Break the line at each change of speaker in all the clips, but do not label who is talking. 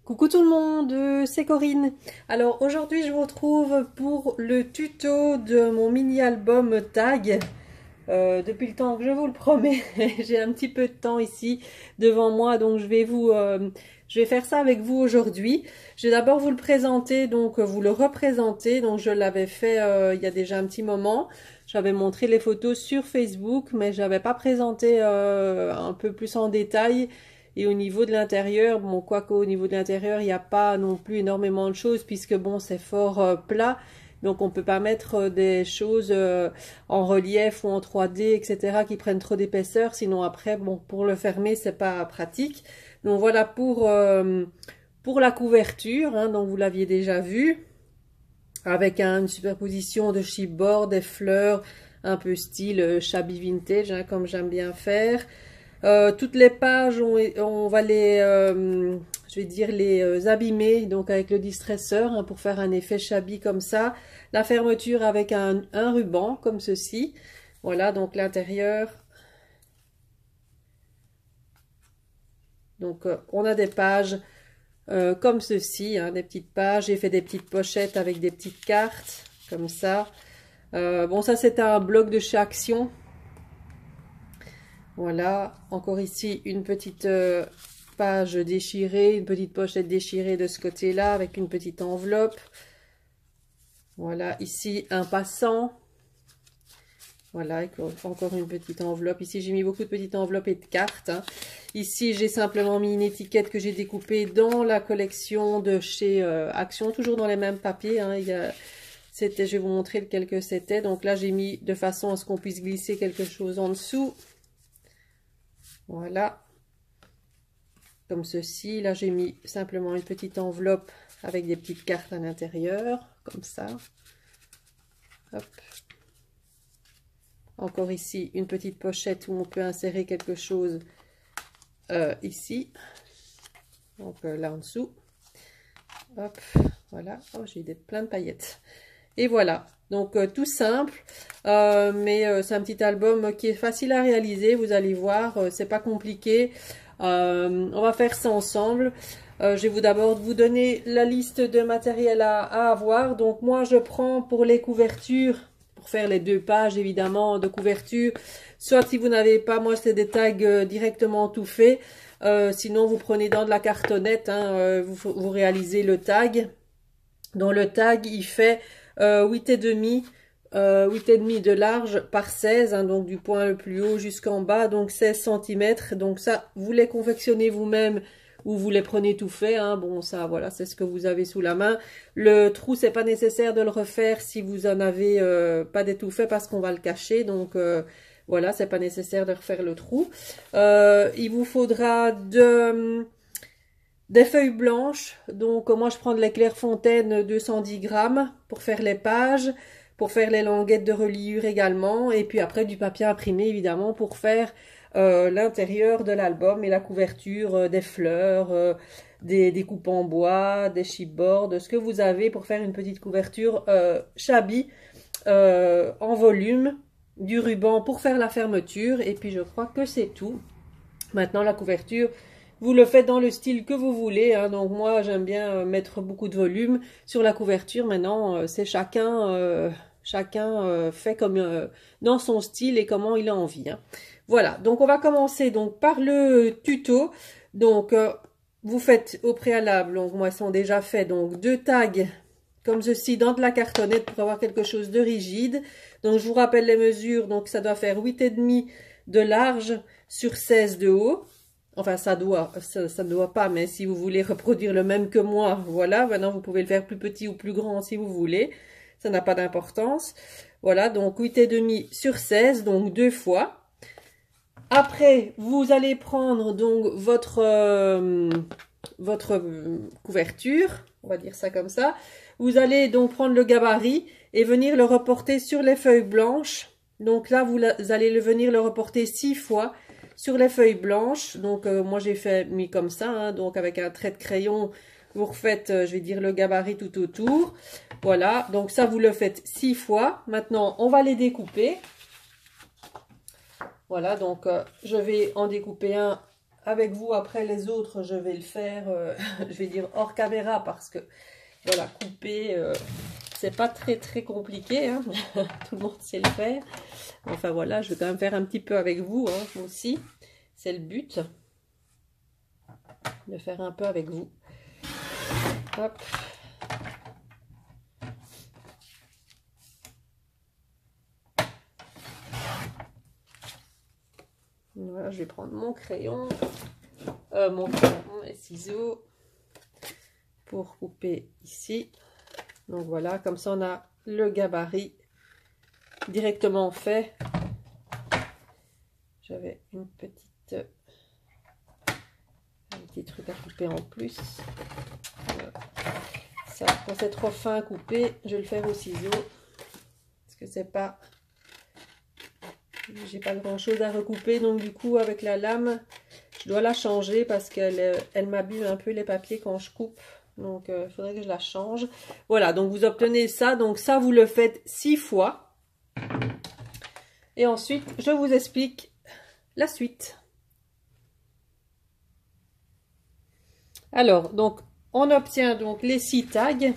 Coucou tout le monde, c'est Corinne. Alors aujourd'hui je vous retrouve pour le tuto de mon mini album tag. Depuis le temps que je vous le promets, j'ai un petit peu de temps ici devant moi, donc je vais faire ça avec vous aujourd'hui. Je vais d'abord vous le présenter, donc vous le représenter. Donc je l'avais fait il y a déjà un petit moment. J'avais montré les photos sur Facebook, mais je n'avais pas présenté un peu plus en détail. Et au niveau de l'intérieur, bon, quoique au niveau de l'intérieur, il n'y a pas non plus énormément de choses, puisque bon, c'est fort plat. Donc on peut pas mettre des choses en relief ou en 3D, etc. qui prennent trop d'épaisseur. Sinon après, bon, pour le fermer, c'est pas pratique. Donc voilà pour la couverture. Hein, donc vous l'aviez déjà vu. Avec une superposition de chipboard, des fleurs, un peu style shabby vintage, hein, comme j'aime bien faire. Toutes les pages, on va les, je vais dire les abîmer, donc avec le distresseur, hein, pour faire un effet shabby comme ça. La fermeture avec un ruban, comme ceci. Voilà, donc l'intérieur. Donc, on a des pages comme ceci, hein, des petites pages. J'ai fait des petites pochettes avec des petites cartes, comme ça. Bon, ça, c'est un bloc de chez Action. Voilà, encore ici une petite page déchirée, une petite pochette déchirée de ce côté-là avec une petite enveloppe. Voilà, ici un passant. Voilà, encore une petite enveloppe. Ici, j'ai mis beaucoup de petites enveloppes et de cartes. Hein. Ici, j'ai simplement mis une étiquette que j'ai découpée dans la collection de chez Action, toujours dans les mêmes papiers. Hein. Je vais vous montrer lequel que c'était. Donc là, j'ai mis de façon à ce qu'on puisse glisser quelque chose en dessous. Voilà, comme ceci. Là, j'ai mis simplement une petite enveloppe avec des petites cartes à l'intérieur, comme ça. Hop. Encore ici, une petite pochette où on peut insérer quelque chose ici. Donc là en dessous. Hop, voilà. Oh, j'ai plein de paillettes. Et voilà, donc tout simple, mais c'est un petit album qui est facile à réaliser, vous allez voir, c'est pas compliqué. On va faire ça ensemble. Je vais d'abord vous donner la liste de matériel à avoir. Donc moi je prends pour les couvertures, pour faire les 2 pages évidemment de couverture, soit si vous n'avez pas, moi c'est des tags directement tout fait, sinon vous prenez dans de la cartonnette, hein, vous réalisez le tag. Donc le tag il fait 8,5 de large par 16, hein, donc du point le plus haut jusqu'en bas, donc 16 cm. Donc ça, vous les confectionnez vous-même ou vous les prenez tout fait. Hein. Bon, ça, voilà, c'est ce que vous avez sous la main. Le trou, c'est pas nécessaire de le refaire si vous en avez pas des tout faits parce qu'on va le cacher. Donc voilà, c'est pas nécessaire de refaire le trou. Il vous faudra des feuilles blanches, donc moi je prends de l'éclair Fontaine 210 grammes pour faire les pages, pour faire les languettes de reliure également, et puis après du papier imprimé évidemment pour faire l'intérieur de l'album et la couverture, des fleurs, des coupes en bois, des chipboards, ce que vous avez pour faire une petite couverture shabby en volume, du ruban pour faire la fermeture, et puis je crois que c'est tout. Maintenant la couverture, vous le faites dans le style que vous voulez, hein. Donc moi j'aime bien mettre beaucoup de volume sur la couverture. Maintenant c'est chacun fait comme dans son style et comment il a envie, hein. Voilà, donc on va commencer donc par le tuto. Donc vous faites au préalable, donc moi ils sont déjà faits, donc 2 tags comme ceci dans de la cartonnette pour avoir quelque chose de rigide. Donc je vous rappelle les mesures, donc ça doit faire 8,5 de large sur 16 de haut. Enfin, ça ne doit pas, mais si vous voulez reproduire le même que moi, voilà. Maintenant, vous pouvez le faire plus petit ou plus grand si vous voulez. Ça n'a pas d'importance. Voilà, donc 8,5 sur 16, donc 2 fois. Après, vous allez prendre donc votre couverture, on va dire ça comme ça. Vous allez donc prendre le gabarit et venir le reporter sur les feuilles blanches. Donc là, vous allez venir le reporter 6 fois sur les feuilles blanches. Donc moi j'ai mis comme ça, hein, donc avec un trait de crayon vous refaites, je vais dire, le gabarit tout autour. Voilà, donc ça vous le faites 6 fois. Maintenant on va les découper. Voilà, donc je vais en découper un avec vous. Après les autres, je vais le faire, je vais dire hors caméra parce que voilà, couper, c'est pas très compliqué, hein. Tout le monde sait le faire. Enfin voilà, je vais quand même faire un petit peu avec vous, hein, aussi. C'est le but de faire un peu avec vous. Hop. Voilà, je vais prendre mon crayon, mes ciseaux pour couper ici. Donc voilà, comme ça on a le gabarit directement fait. J'avais un petit truc à couper en plus. Voilà. Ça, quand c'est trop fin à couper, je vais le faire au ciseau. Parce que c'est pas... J'ai pas grand chose à recouper, donc du coup avec la lame, je dois la changer parce qu'elle m'abîme un peu les papiers quand je coupe. Donc il faudrait que je la change. Voilà, donc vous obtenez ça. Donc ça, vous le faites 6 fois. Et ensuite, je vous explique la suite. Alors, donc, on obtient donc les 6 tags.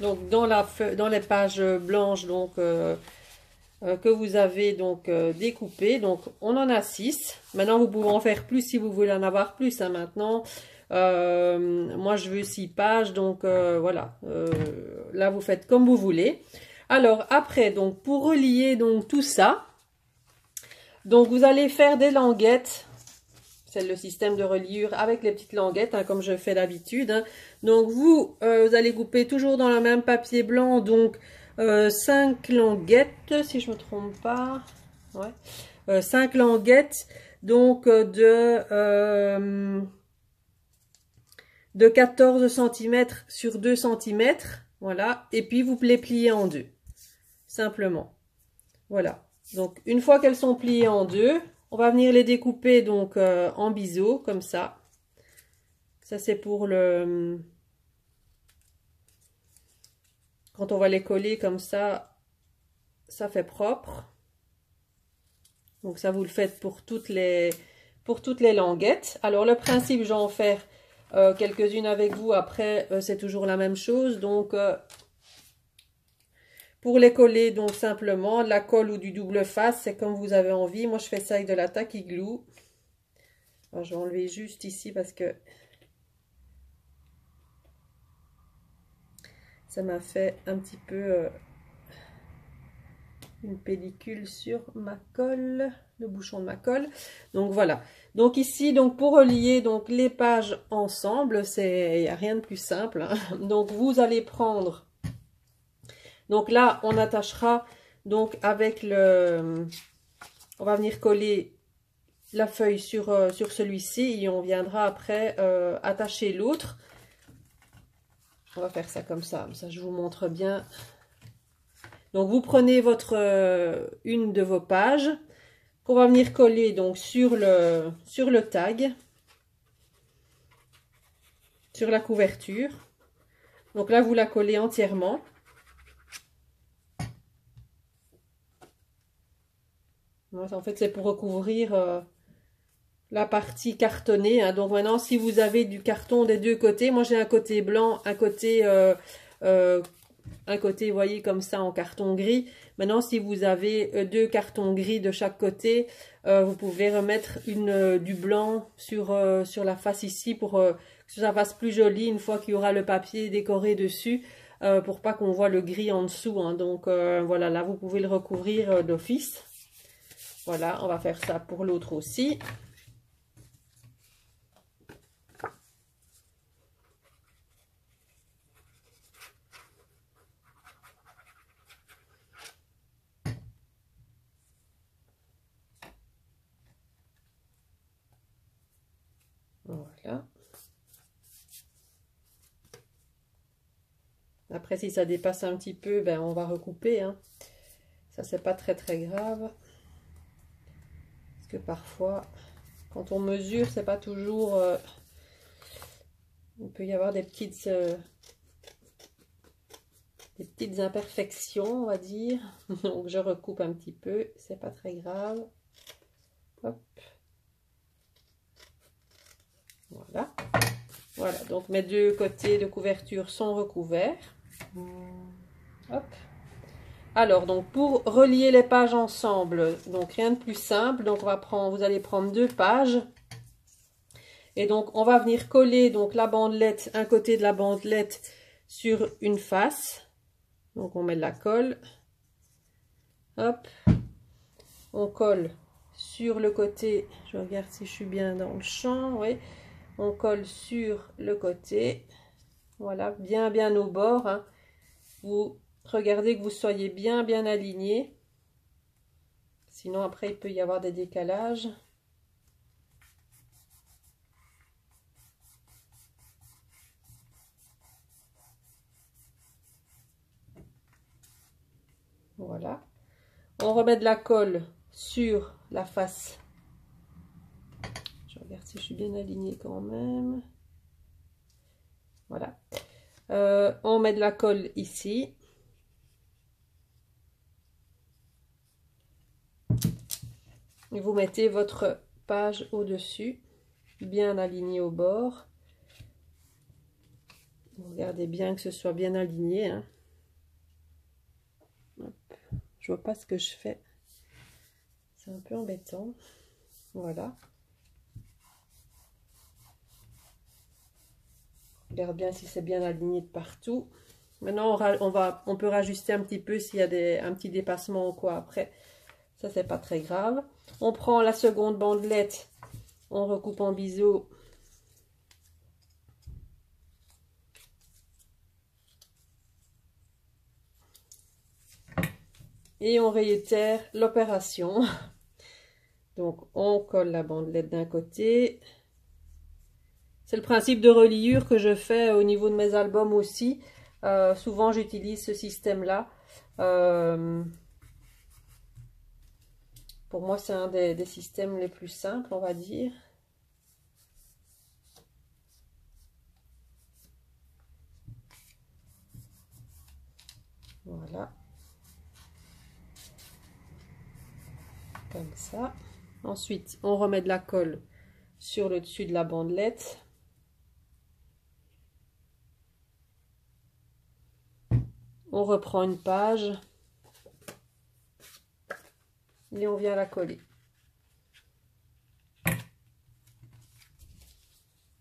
Donc, dans les pages blanches donc, que vous avez donc découpées. Donc, on en a 6. Maintenant, vous pouvez en faire plus si vous voulez en avoir plus. Hein, maintenant, moi, je veux 6 pages. Donc, voilà. Là, vous faites comme vous voulez. Alors, après, donc, pour relier donc tout ça, donc, vous allez faire des languettes. C'est le système de reliure avec les petites languettes, hein, comme je fais d'habitude. Hein. Donc, vous allez couper toujours dans le même papier blanc. Donc, 5 languettes, si je ne me trompe pas. Ouais. 5 languettes, donc de 14 cm sur 2 cm. Voilà. Et puis, vous les pliez en deux. Simplement. Voilà. Donc, une fois qu'elles sont pliées en deux, on va venir les découper donc en biseau, comme ça. Ça, c'est pour le... Quand on va les coller comme ça, ça fait propre. Donc, ça, vous le faites pour toutes les languettes. Alors, le principe, je vais en faire quelques-unes avec vous. Après, c'est toujours la même chose. Donc, pour les coller, donc simplement, de la colle ou du double face, c'est comme vous avez envie. Moi, je fais ça avec de la tacky glue. Alors, je vais enlever juste ici parce que ça m'a fait un petit peu une pellicule sur ma colle, le bouchon de ma colle. Donc voilà. Donc ici, donc pour relier donc les pages ensemble, il n'y a rien de plus simple. Hein. Donc vous allez prendre. Donc là, on attachera donc avec le. On va venir coller la feuille sur celui-ci et on viendra après attacher l'autre. On va faire ça comme ça je vous montre bien. Donc vous prenez une de vos pages qu'on va venir coller donc sur le tag, sur la couverture. Donc là vous la collez entièrement. En fait c'est pour recouvrir la partie cartonnée. Hein. Donc maintenant si vous avez du carton des deux côtés, moi j'ai un côté blanc, un côté vous voyez, comme ça en carton gris. Maintenant, si vous avez deux cartons gris de chaque côté, vous pouvez remettre du blanc sur la face ici pour que ça fasse plus joli une fois qu'il y aura le papier décoré dessus, pour pas qu'on voit le gris en dessous. Hein. Donc, voilà, là, vous pouvez le recouvrir d'office. Voilà, on va faire ça pour l'autre aussi. Voilà. Après, si ça dépasse un petit peu, ben, on va recouper. Hein. Ça, c'est pas très grave. Parce que parfois, quand on mesure, c'est pas toujours... il peut y avoir des petites imperfections, on va dire. Donc, je recoupe un petit peu. C'est pas très grave. Hop. Voilà. Voilà, donc mes deux côtés de couverture sont recouverts. Hop. Alors, donc pour relier les pages ensemble, donc rien de plus simple. Donc vous allez prendre deux pages. Et donc on va venir coller donc la bandelette, un côté de la bandelette sur une face. Donc on met de la colle. Hop. On colle sur le côté. Je regarde si je suis bien dans le champ. Oui. On colle sur le côté. Voilà, bien au bord. Hein. Vous regardez que vous soyez bien aligné. Sinon après il peut y avoir des décalages. Voilà. On remet de la colle sur la face. Je regarde si je suis bien alignée quand même. Voilà. On met de la colle ici. Et vous mettez votre page au-dessus, bien aligné au bord. Vous regardez bien que ce soit bien aligné. Hein. Je vois pas ce que je fais. C'est un peu embêtant. Voilà. Regarde bien si c'est bien aligné de partout. Maintenant, on peut rajuster un petit peu s'il y a un petit dépassement ou quoi après. Ça, c'est pas très grave. On prend la seconde bandelette. On recoupe en biseau. Et on réitère l'opération. Donc, on colle la bandelette d'un côté. C'est le principe de reliure que je fais au niveau de mes albums aussi. Souvent, j'utilise ce système-là. Pour moi, c'est un des systèmes les plus simples, on va dire. Voilà. Comme ça. Ensuite, on remet de la colle sur le dessus de la bandelette. On reprend une page. Et on vient la coller.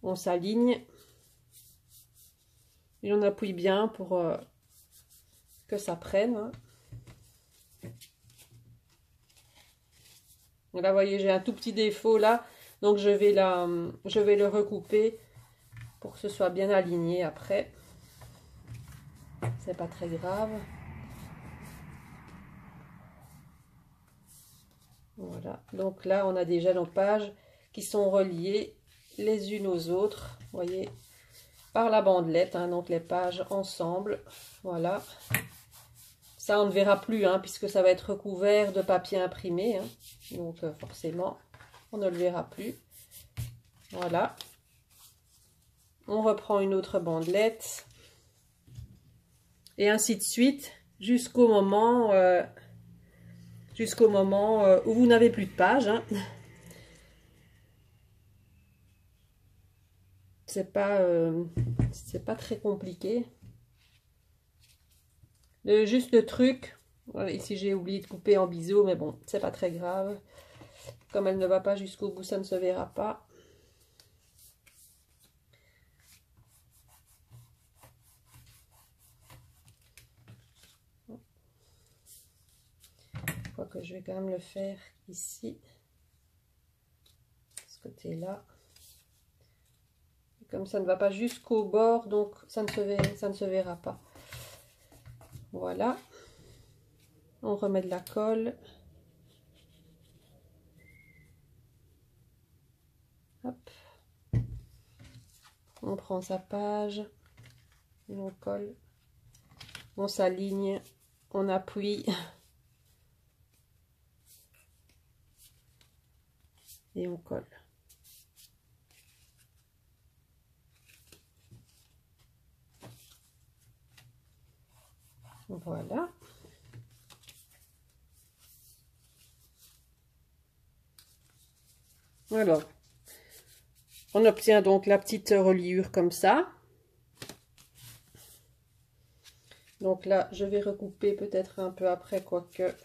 On s'aligne. Et on appuie bien pour que ça prenne. Hein. Là, vous voyez, j'ai un tout petit défaut là. Donc, je vais le recouper pour que ce soit bien aligné après. C'est pas très grave. Voilà. Donc là, on a déjà nos pages qui sont reliées les unes aux autres. Vous voyez, par la bandelette. Hein, donc, les pages ensemble. Voilà. Ça, on ne verra plus, hein, puisque ça va être recouvert de papier imprimé. Hein. Donc, forcément, on ne le verra plus. Voilà. On reprend une autre bandelette. Et ainsi de suite, jusqu'au moment où vous n'avez plus de page. Hein. C'est pas très compliqué. Juste le truc, voilà, ici j'ai oublié de couper en biseau, mais bon, c'est pas très grave. Comme elle ne va pas jusqu'au bout, ça ne se verra pas. Je crois que je vais quand même le faire ici, de ce côté-là. Comme ça ne va pas jusqu'au bord, donc ça ne se verra pas. Voilà. On remet de la colle. Hop. On prend sa page. Et on colle. On s'aligne. On appuie. Et on colle. Voilà. Alors, On obtient donc la petite reliure comme ça. Donc là, je vais recouper peut-être un peu après, quoique...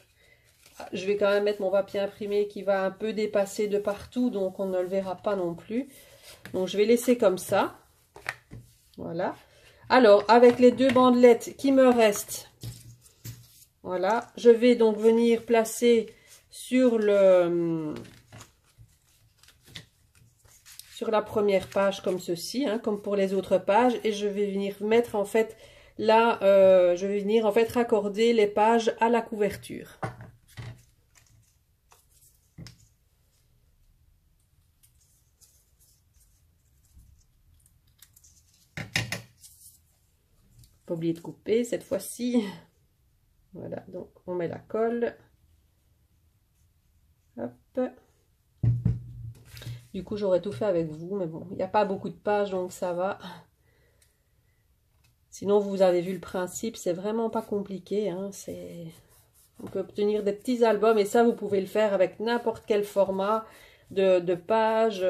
Je vais quand même mettre mon papier imprimé qui va un peu dépasser de partout, donc on ne le verra pas non plus. Donc je vais laisser comme ça. Voilà. Alors, avec les deux bandelettes qui me restent, voilà, je vais donc venir placer sur la première page comme ceci, hein, comme pour les autres pages, et je vais venir mettre en fait là, je vais venir en fait raccorder les pages à la couverture. Pas oublier de couper cette fois-ci. Voilà, donc on met la colle. Hop. Du coup, j'aurais tout fait avec vous, mais bon, il n'y a pas beaucoup de pages, donc ça va. Sinon, vous avez vu le principe, c'est vraiment pas compliqué, hein, on peut obtenir des petits albums, et ça, vous pouvez le faire avec n'importe quel format de pages,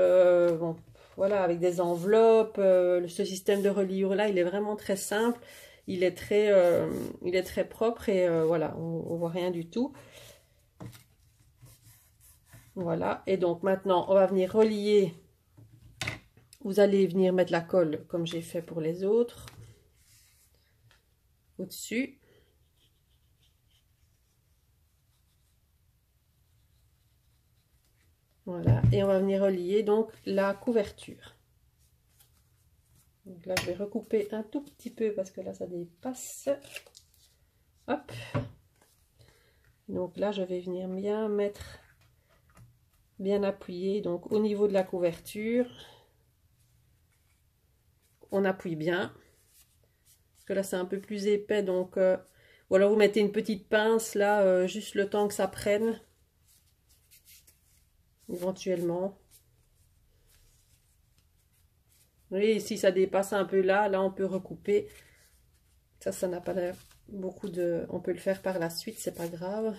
bon, voilà, avec des enveloppes. Ce système de reliure-là, il est vraiment très simple, il est très propre, et voilà, on voit rien du tout. Voilà, et donc maintenant, on va venir relier. Vous allez venir mettre la colle, comme j'ai fait pour les autres, au-dessus. Voilà, et on va venir relier donc la couverture. Donc là, je vais recouper un tout petit peu parce que là, ça dépasse. Hop. Donc là, je vais venir bien mettre, bien appuyer. Donc au niveau de la couverture, on appuie bien. Parce que là, c'est un peu plus épais. Donc, ou alors vous mettez une petite pince là, juste le temps que ça prenne. Éventuellement. Oui, si ça dépasse un peu là, on peut recouper. Ça n'a pas l'air beaucoup de... On peut le faire par la suite, c'est pas grave.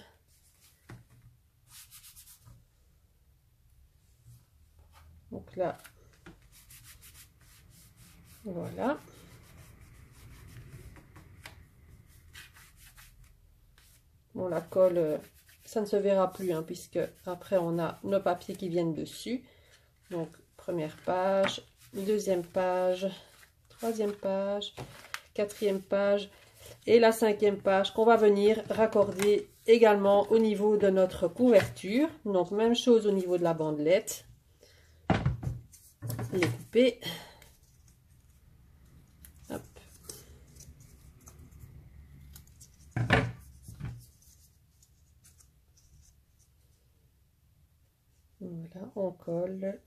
Donc là, voilà. Bon, la colle, ça ne se verra plus, hein, puisque après on a nos papiers qui viennent dessus. Donc, première page, deuxième page, troisième page, quatrième page et la cinquième page qu'on va venir raccorder également au niveau de notre couverture. Donc, même chose au niveau de la bandelette. Les couper. Hop. Voilà, on colle.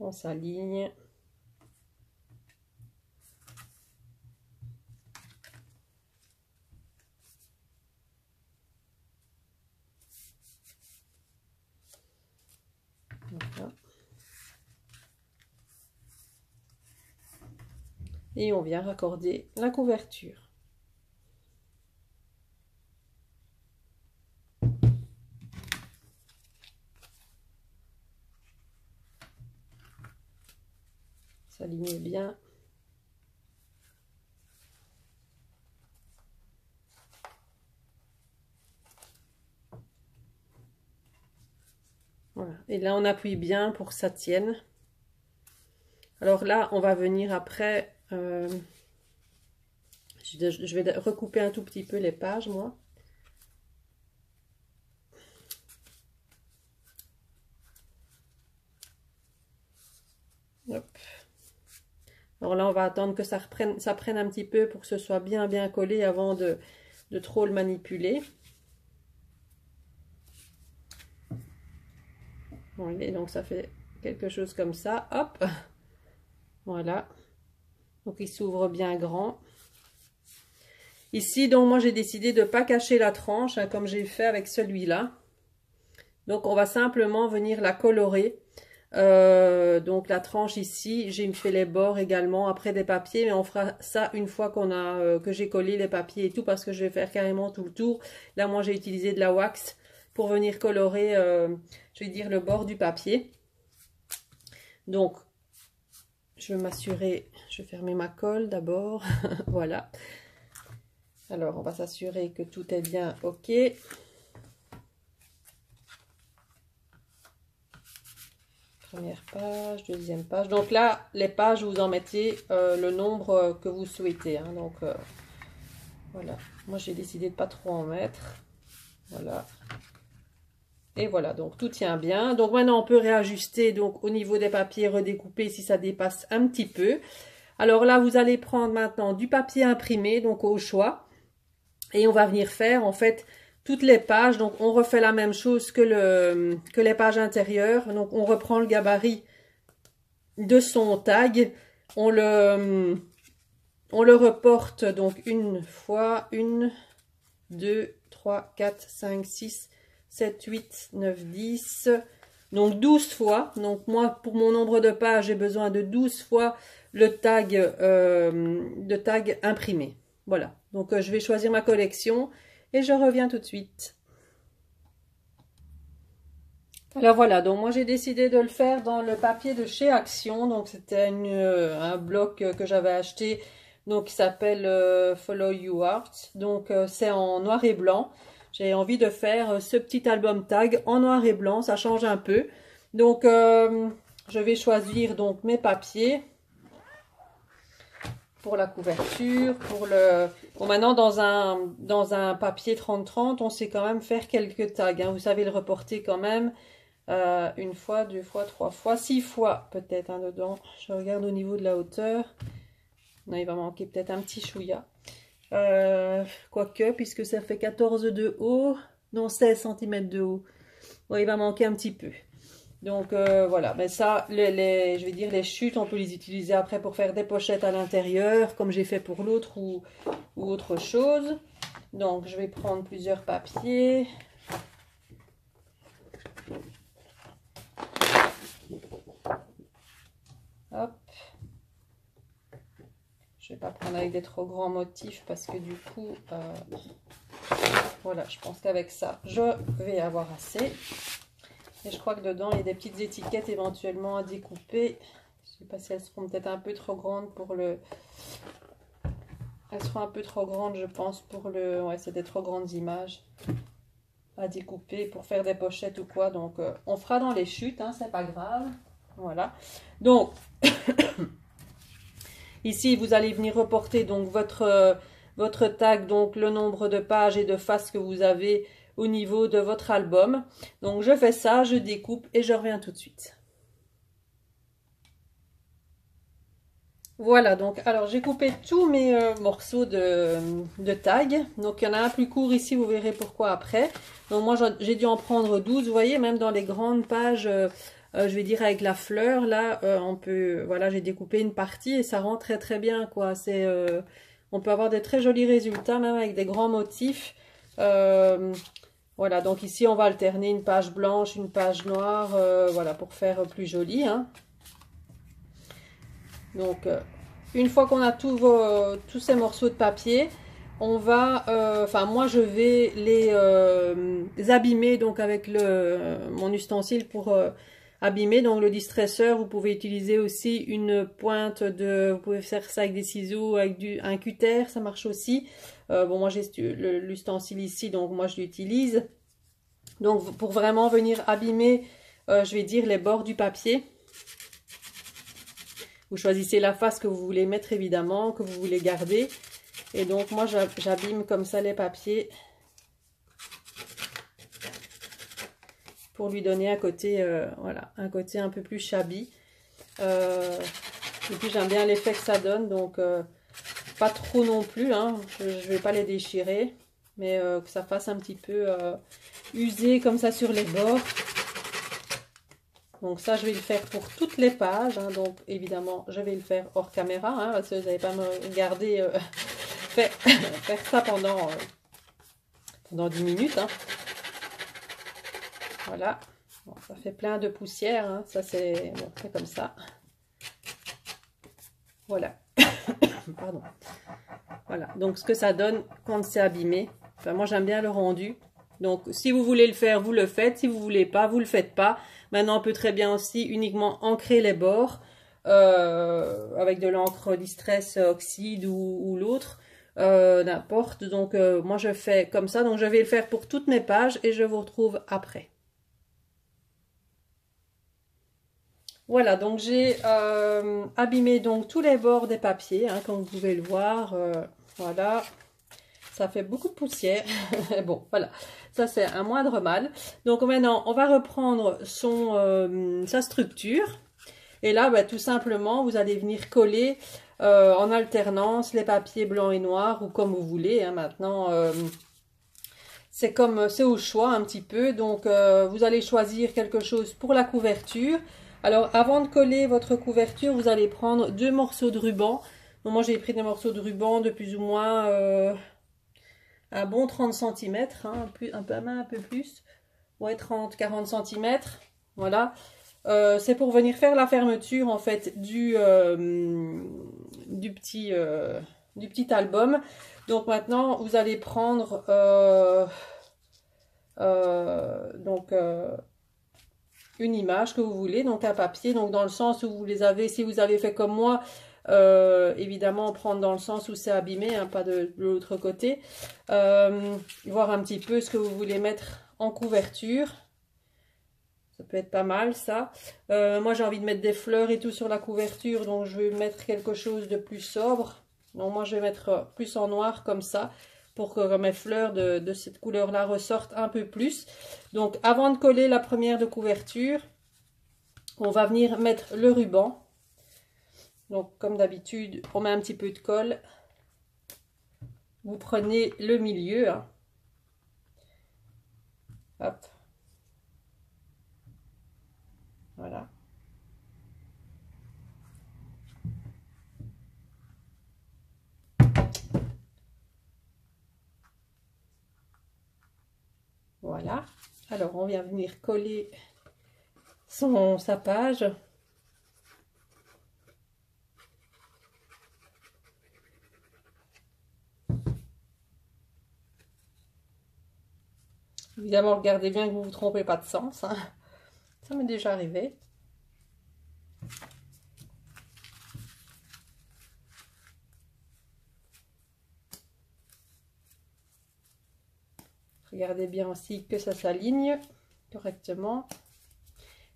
On s'aligne. Voilà. Et on vient raccorder la couverture. S'aligne bien. Voilà. Et là, on appuie bien pour que ça tienne. Alors là, on va venir après... je vais recouper un tout petit peu les pages, moi. Hop. Alors là, on va attendre que ça prenne un petit peu pour que ce soit bien collé avant de trop le manipuler. Voilà, donc ça fait quelque chose comme ça. Hop. Voilà. Donc il s'ouvre bien grand. Ici, donc moi j'ai décidé de ne pas cacher la tranche, hein, comme j'ai fait avec celui-là. Donc on va simplement venir la colorer Donc la tranche ici, j'ai fait les bords également après des papiers, mais on fera ça une fois qu'on a que j'ai collé les papiers et tout, parce que je vais faire carrément tout le tour. Là moi j'ai utilisé de la wax pour venir colorer, je vais dire, le bord du papier. Donc je vais m'assurer, je vais fermer ma colle d'abord. Voilà. Alors on va s'assurer que tout est bien ok. Première page, deuxième page. Donc là, les pages, vous en mettez le nombre que vous souhaitez. Hein. Donc voilà. Moi, j'ai décidé de pas trop en mettre. Voilà. Et voilà. Donc tout tient bien. Donc maintenant, on peut réajuster. Donc au niveau des papiers, redécouper si ça dépasse un petit peu. Alors là, vous allez prendre maintenant du papier imprimé, donc au choix. Et on va venir faire en fait toutes les pages. Donc on refait la même chose que les pages intérieures. Donc on reprend le gabarit de son tag, on le reporte donc une fois, 1, 2, 3, 4, 5, 6, 7, 8, 9, 10, donc 12 fois. Donc moi, pour mon nombre de pages, j'ai besoin de 12 fois le tag, imprimé. Voilà, donc je vais choisir ma collection et je reviens tout de suite. Alors voilà, donc moi j'ai décidé de le faire dans le papier de chez Action. Donc c'était un bloc que j'avais acheté, donc qui s'appelle Follow You Art. Donc c'est en noir et blanc. J'ai envie de faire ce petit album tag en noir et blanc, ça change un peu. Donc je vais choisir donc mes papiers pour la couverture, pour le... Bon, maintenant, dans un papier 30-30, on sait quand même faire quelques tags. Hein. Vous savez le reporter quand même. Une fois, 2 fois, 3 fois, 6 fois peut-être hein, dedans. Je regarde au niveau de la hauteur. Non, il va manquer peut-être un petit chouïa. Quoique, puisque ça fait 14 de haut, non 16 cm de haut. Bon, il va manquer un petit peu. Donc voilà, mais ça, je vais dire les chutes, on peut les utiliser après pour faire des pochettes à l'intérieur, comme j'ai fait pour l'autre ou autre chose. Donc je vais prendre plusieurs papiers. Hop. Je vais pas prendre avec des trop grands motifs parce que du coup, voilà, je pense qu'avec ça, je vais avoir assez. Et je crois que dedans, il y a des petites étiquettes éventuellement à découper. Je ne sais pas si elles seront peut-être un peu trop grandes pour le... Elles seront un peu trop grandes, je pense, pour le... Ouais, c'est des trop grandes images à découper pour faire des pochettes ou quoi. Donc, on fera dans les chutes, hein, c'est pas grave. Voilà. Donc, ici, vous allez venir reporter donc votre tag, donc le nombre de pages et de faces que vous avez au niveau de votre album. Donc je fais ça, je découpe et je reviens tout de suite. Voilà, donc alors j'ai coupé tous mes morceaux de tag. Donc il y en a un plus court ici, vous verrez pourquoi après. Donc moi j'ai dû en prendre 12, vous voyez, même dans les grandes pages, je vais dire avec la fleur, là on peut, voilà, j'ai découpé une partie et ça rend très très bien quoi. C'est, on peut avoir des très jolis résultats même avec des grands motifs. Voilà, donc ici on va alterner une page blanche, une page noire, voilà, pour faire plus joli. Hein. Donc, une fois qu'on a tous ces morceaux de papier, on va, enfin moi je vais les abîmer donc avec mon ustensile pour abîmer. Donc le distresseur, vous pouvez utiliser aussi une pointe vous pouvez faire ça avec des ciseaux, avec un cutter, ça marche aussi. Bon, moi j'ai l'ustensile ici, donc moi je l'utilise. Donc pour vraiment venir abîmer, je vais dire les bords du papier. Vous choisissez la face que vous voulez mettre évidemment, que vous voulez garder. Et donc moi j'abîme comme ça les papiers pour lui donner un côté, voilà, un côté un peu plus shabby. Et puis j'aime bien l'effet que ça donne, donc pas trop non plus, hein. Je ne vais pas les déchirer, mais que ça fasse un petit peu usé comme ça sur les bords. Donc ça, je vais le faire pour toutes les pages. Hein. Donc évidemment, je vais le faire hors caméra, hein, parce que vous n'allez pas me regarder faire ça pendant 10 minutes. Hein. Voilà. Bon, ça fait plein de poussière, hein. Ça c'est bon, c'est comme ça. Voilà. Pardon. Voilà, donc ce que ça donne quand c'est abîmé. Enfin, moi j'aime bien le rendu. Donc si vous voulez le faire, vous le faites. Si vous voulez pas, vous le faites pas. Maintenant on peut très bien aussi uniquement ancrer les bords avec de l'encre Distress Oxyde ou l'autre. N'importe. Donc moi je fais comme ça. Donc je vais le faire pour toutes mes pages et je vous retrouve après. Voilà, donc j'ai abîmé donc tous les bords des papiers, hein, comme vous pouvez le voir. Voilà, ça fait beaucoup de poussière. Bon, voilà, ça c'est un moindre mal. Donc maintenant, on va reprendre sa structure. Et là, bah, tout simplement, vous allez venir coller en alternance les papiers blancs et noirs, ou comme vous voulez. Hein, maintenant, c'est au choix un petit peu. Donc, vous allez choisir quelque chose pour la couverture. Alors, avant de coller votre couverture, vous allez prendre 2 morceaux de ruban. Donc, moi, j'ai pris des morceaux de ruban de plus ou moins un bon 30 cm, hein, un peu plus. Ouais, 30-40 cm. Voilà. C'est pour venir faire la fermeture, en fait, du petit album. Donc, maintenant, vous allez prendre... une image que vous voulez, donc un papier, donc dans le sens où vous les avez, si vous avez fait comme moi, évidemment prendre dans le sens où c'est abîmé, hein, pas de l'autre côté, voir un petit peu ce que vous voulez mettre en couverture. Ça peut être pas mal ça. Moi j'ai envie de mettre des fleurs et tout sur la couverture, donc je vais mettre quelque chose de plus sobre. Donc moi je vais mettre plus en noir comme ça, pour que mes fleurs de cette couleur-là ressortent un peu plus. Donc, avant de coller la première de couverture, on va venir mettre le ruban. Donc, comme d'habitude, on met un petit peu de colle. Vous prenez le milieu. Hein. Hop. Voilà. Voilà. Alors, on vient venir coller sa page. Évidemment, regardez bien que vous ne vous trompez pas de sens. Hein. Ça m'est déjà arrivé. Regardez bien aussi que ça s'aligne correctement.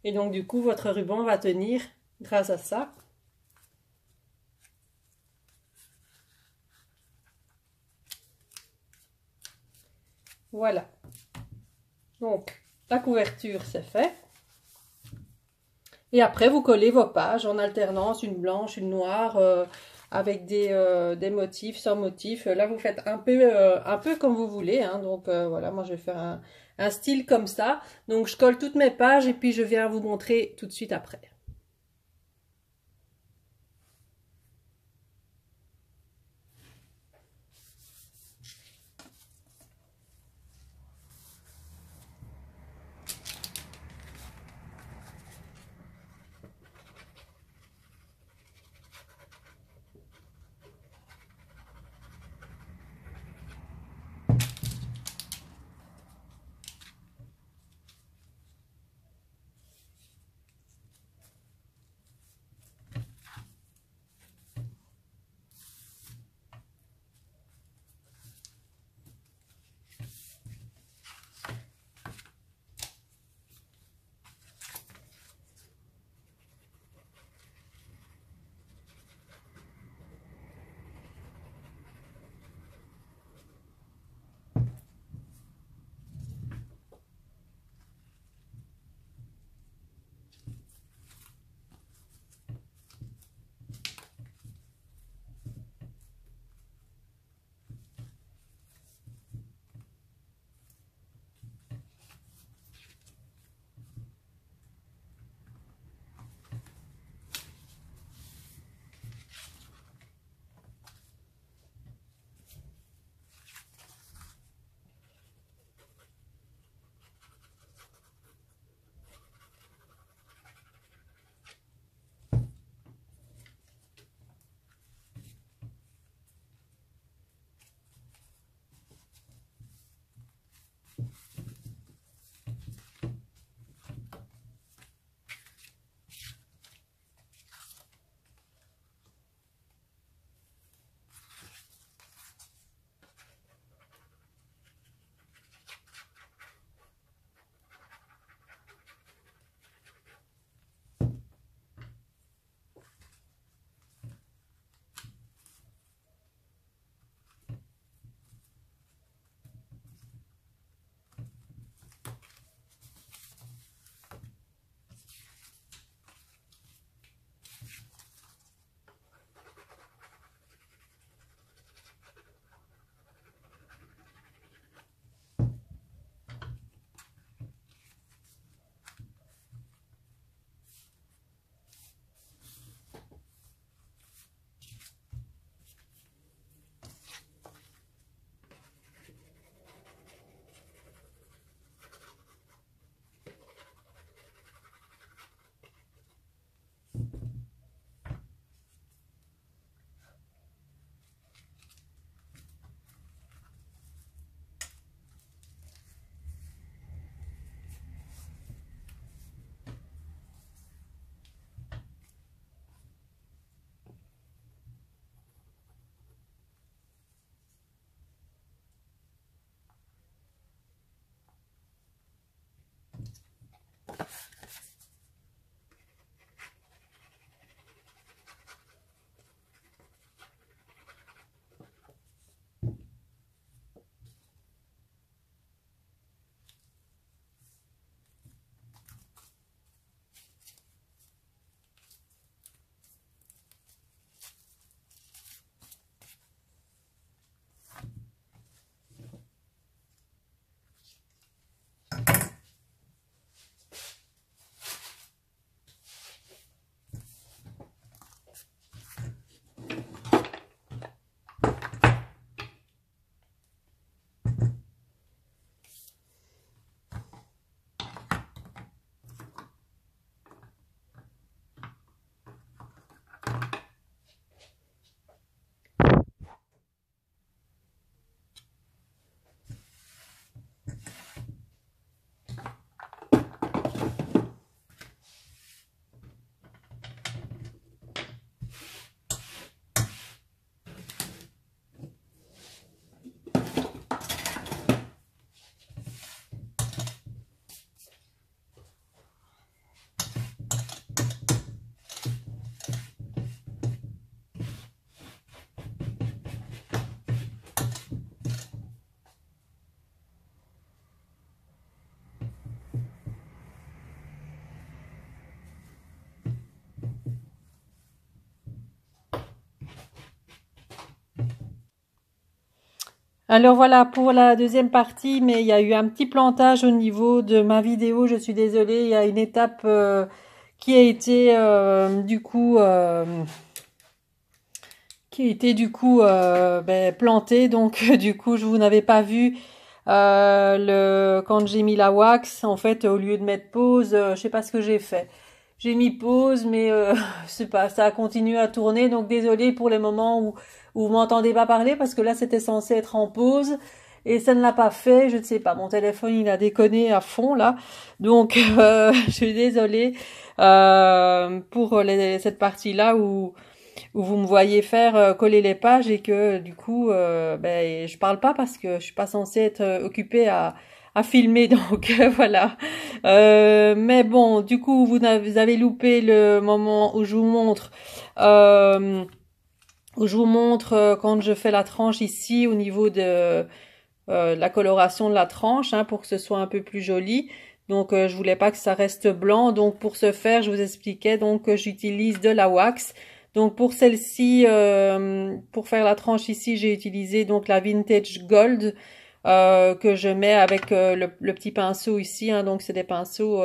Et donc, du coup, votre ruban va tenir grâce à ça. Voilà. Donc, la couverture, c'est fait. Et après, vous collez vos pages en alternance, une blanche, une noire, avec des motifs, sans motifs. Là, vous faites un peu comme vous voulez. Hein. Donc, voilà, moi, je vais faire un style comme ça. Donc, je colle toutes mes pages et puis je viens vous montrer tout de suite après. Alors voilà pour la deuxième partie, mais il y a eu un petit plantage au niveau de ma vidéo, je suis désolée, il y a une étape qui a été plantée, donc du coup je vous n'avais pas vu quand j'ai mis la wax, en fait au lieu de mettre pause, je sais pas ce que j'ai fait. J'ai mis pause, mais c'est pas, ça a continué à tourner, donc désolée pour les moments où vous m'entendez pas parler, parce que là c'était censé être en pause et ça ne l'a pas fait. Je ne sais pas, mon téléphone il a déconné à fond là, donc je suis désolée pour cette partie là où vous me voyez faire coller les pages et que du coup je parle pas parce que je suis pas censée être occupée à filmer, donc voilà. Mais bon, du coup vous avez loupé le moment où je vous montre quand je fais la tranche ici au niveau de la coloration de la tranche, hein, pour que ce soit un peu plus joli. Donc je voulais pas que ça reste blanc, donc pour ce faire je vous expliquais donc que j'utilise de la wax. Donc pour celle-ci, pour faire la tranche ici, j'ai utilisé donc la Vintage Gold que je mets avec le petit pinceau ici, hein. Donc c'est des pinceaux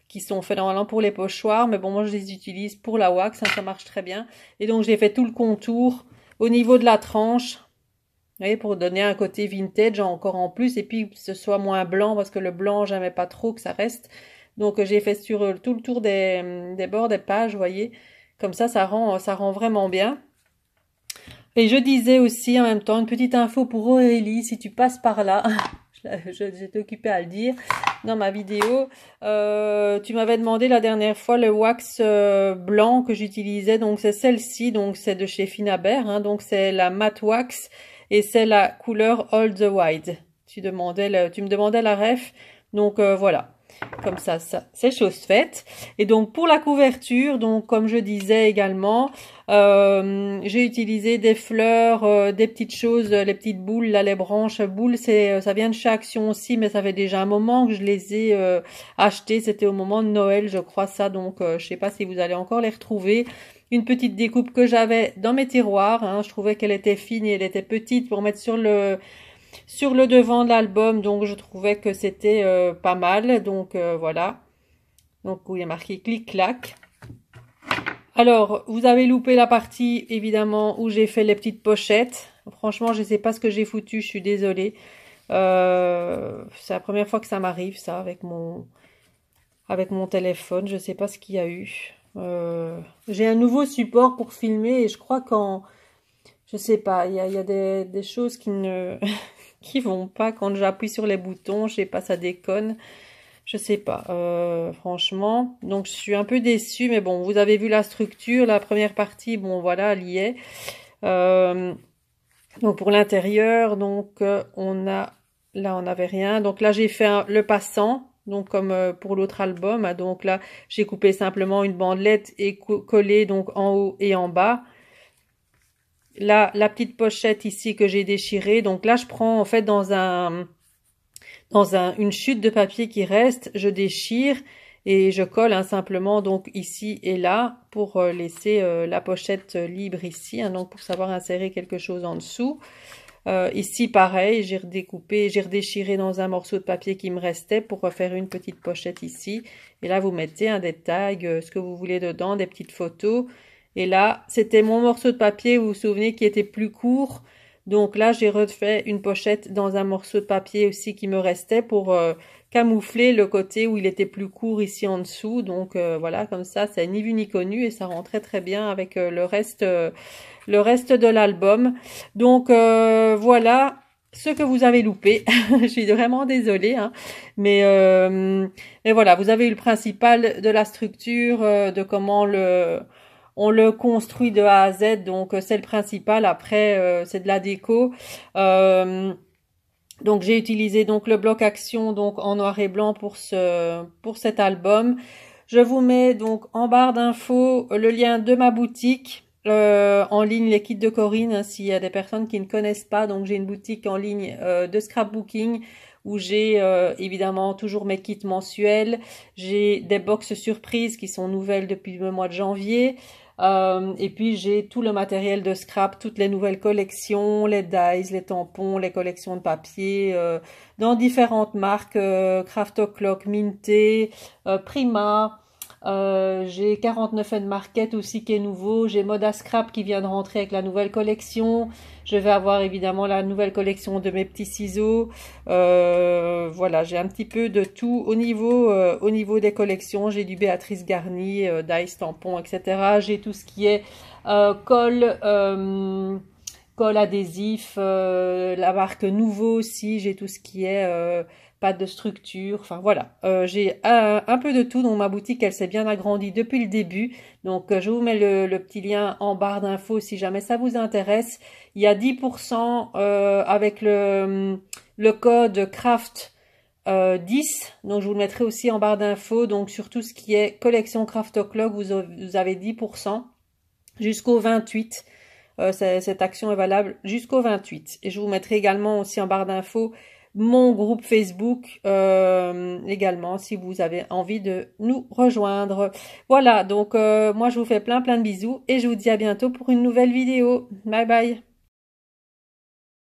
qui sont faits normalement pour les pochoirs, mais bon moi je les utilise pour la wax, hein, ça marche très bien. Et donc j'ai fait tout le contour au niveau de la tranche. Vous voyez, pour donner un côté vintage encore en plus, et puis que ce soit moins blanc, parce que le blanc, j'aimais pas trop que ça reste. Donc j'ai fait sur tout le tour des bords des pages, vous voyez. Comme ça rend vraiment bien. Et je disais aussi en même temps une petite info pour Aurélie, si tu passes par là, j'étais occupée à le dire dans ma vidéo. Tu m'avais demandé la dernière fois le wax blanc que j'utilisais, donc c'est celle-ci, donc c'est de chez Finabert, hein, donc c'est la matte wax et c'est la couleur All the White. Tu me demandais la ref, donc voilà. Comme ça c'est chose faite. Et donc pour la couverture, donc comme je disais également, j'ai utilisé des fleurs, des petites choses, les petites boules, là les branches boules, ça vient de chez Action aussi, mais ça fait déjà un moment que je les ai achetées. C'était au moment de Noël, je crois ça. Donc je sais pas si vous allez encore les retrouver. Une petite découpe que j'avais dans mes tiroirs, hein. Je trouvais qu'elle était fine et elle était petite pour mettre sur le devant de l'album, donc je trouvais que c'était pas mal, donc voilà. Donc où il y a marqué clic-clac. Alors, vous avez loupé la partie, évidemment, où j'ai fait les petites pochettes. Franchement, je ne sais pas ce que j'ai foutu, je suis désolée. C'est la première fois que ça m'arrive, ça, avec mon téléphone. Je ne sais pas ce qu'il y a eu. J'ai un nouveau support pour filmer et je crois je sais pas, il y a des choses qui ne qui vont pas quand j'appuie sur les boutons, je sais pas, ça déconne. Je sais pas, franchement. Donc je suis un peu déçue, mais bon, vous avez vu la structure, la première partie, bon voilà, elle y est. Donc pour l'intérieur, donc on n'avait rien. Donc là j'ai fait le passant, donc comme pour l'autre album. Hein. Donc là j'ai coupé simplement une bandelette et collé donc en haut et en bas. Là, la petite pochette ici que j'ai déchirée. Donc là, je prends en fait dans une chute de papier qui reste, je déchire et je colle, hein, simplement donc ici et là pour laisser la pochette libre ici, hein, donc pour savoir insérer quelque chose en dessous. Ici, pareil, j'ai redécoupé, j'ai redéchiré dans un morceau de papier qui me restait pour refaire une petite pochette ici. Et là, vous mettez des tags, ce que vous voulez dedans, des petites photos. Et là, c'était mon morceau de papier, vous vous souvenez, qui était plus court. Donc là, j'ai refait une pochette dans un morceau de papier aussi qui me restait pour camoufler le côté où il était plus court ici en dessous. Donc voilà, comme ça, c'est ni vu ni connu et ça rend très très bien avec le reste de l'album. Donc voilà ce que vous avez loupé. Je suis vraiment désolée, hein. Mais voilà, vous avez eu le principal de la structure, de comment on le construit de A à Z, donc c'est le principal. Après, c'est de la déco. Donc j'ai utilisé donc le bloc action donc en noir et blanc pour cet album. Je vous mets donc en barre d'infos le lien de ma boutique. En ligne les kits de Corinne, hein, s'il y a des personnes qui ne connaissent pas. Donc j'ai une boutique en ligne de scrapbooking où j'ai évidemment toujours mes kits mensuels. J'ai des box surprises qui sont nouvelles depuis le mois de janvier. Et puis j'ai tout le matériel de scrap, toutes les nouvelles collections, les dies, les tampons, les collections de papier, dans différentes marques, Craft O'Clock, Minté, Prima. J'ai 49 N Market aussi qui est nouveau. J'ai Moda Scrap qui vient de rentrer avec la nouvelle collection. Je vais avoir évidemment la nouvelle collection de mes petits ciseaux. Voilà, j'ai un petit peu de tout au niveau des collections. J'ai du Béatrice Garni, Dice, tampon, etc. J'ai tout ce qui est colle, colle adhésif, la marque Nouveau aussi. J'ai tout ce qui est pâte de structure. Enfin voilà, j'ai un peu de tout. Donc ma boutique, elle s'est bien agrandie depuis le début. Donc je vous mets le petit lien en barre d'infos si jamais ça vous intéresse. Il y a 10% avec le code CRAFT 10, donc je vous le mettrai aussi en barre d'infos. Donc sur tout ce qui est collection Craft O'Clock, vous avez 10% jusqu'au 28. Cette action est valable jusqu'au 28. Et je vous mettrai également aussi en barre d'infos mon groupe Facebook également si vous avez envie de nous rejoindre. Voilà, donc moi je vous fais plein de bisous et je vous dis à bientôt pour une nouvelle vidéo. Bye bye.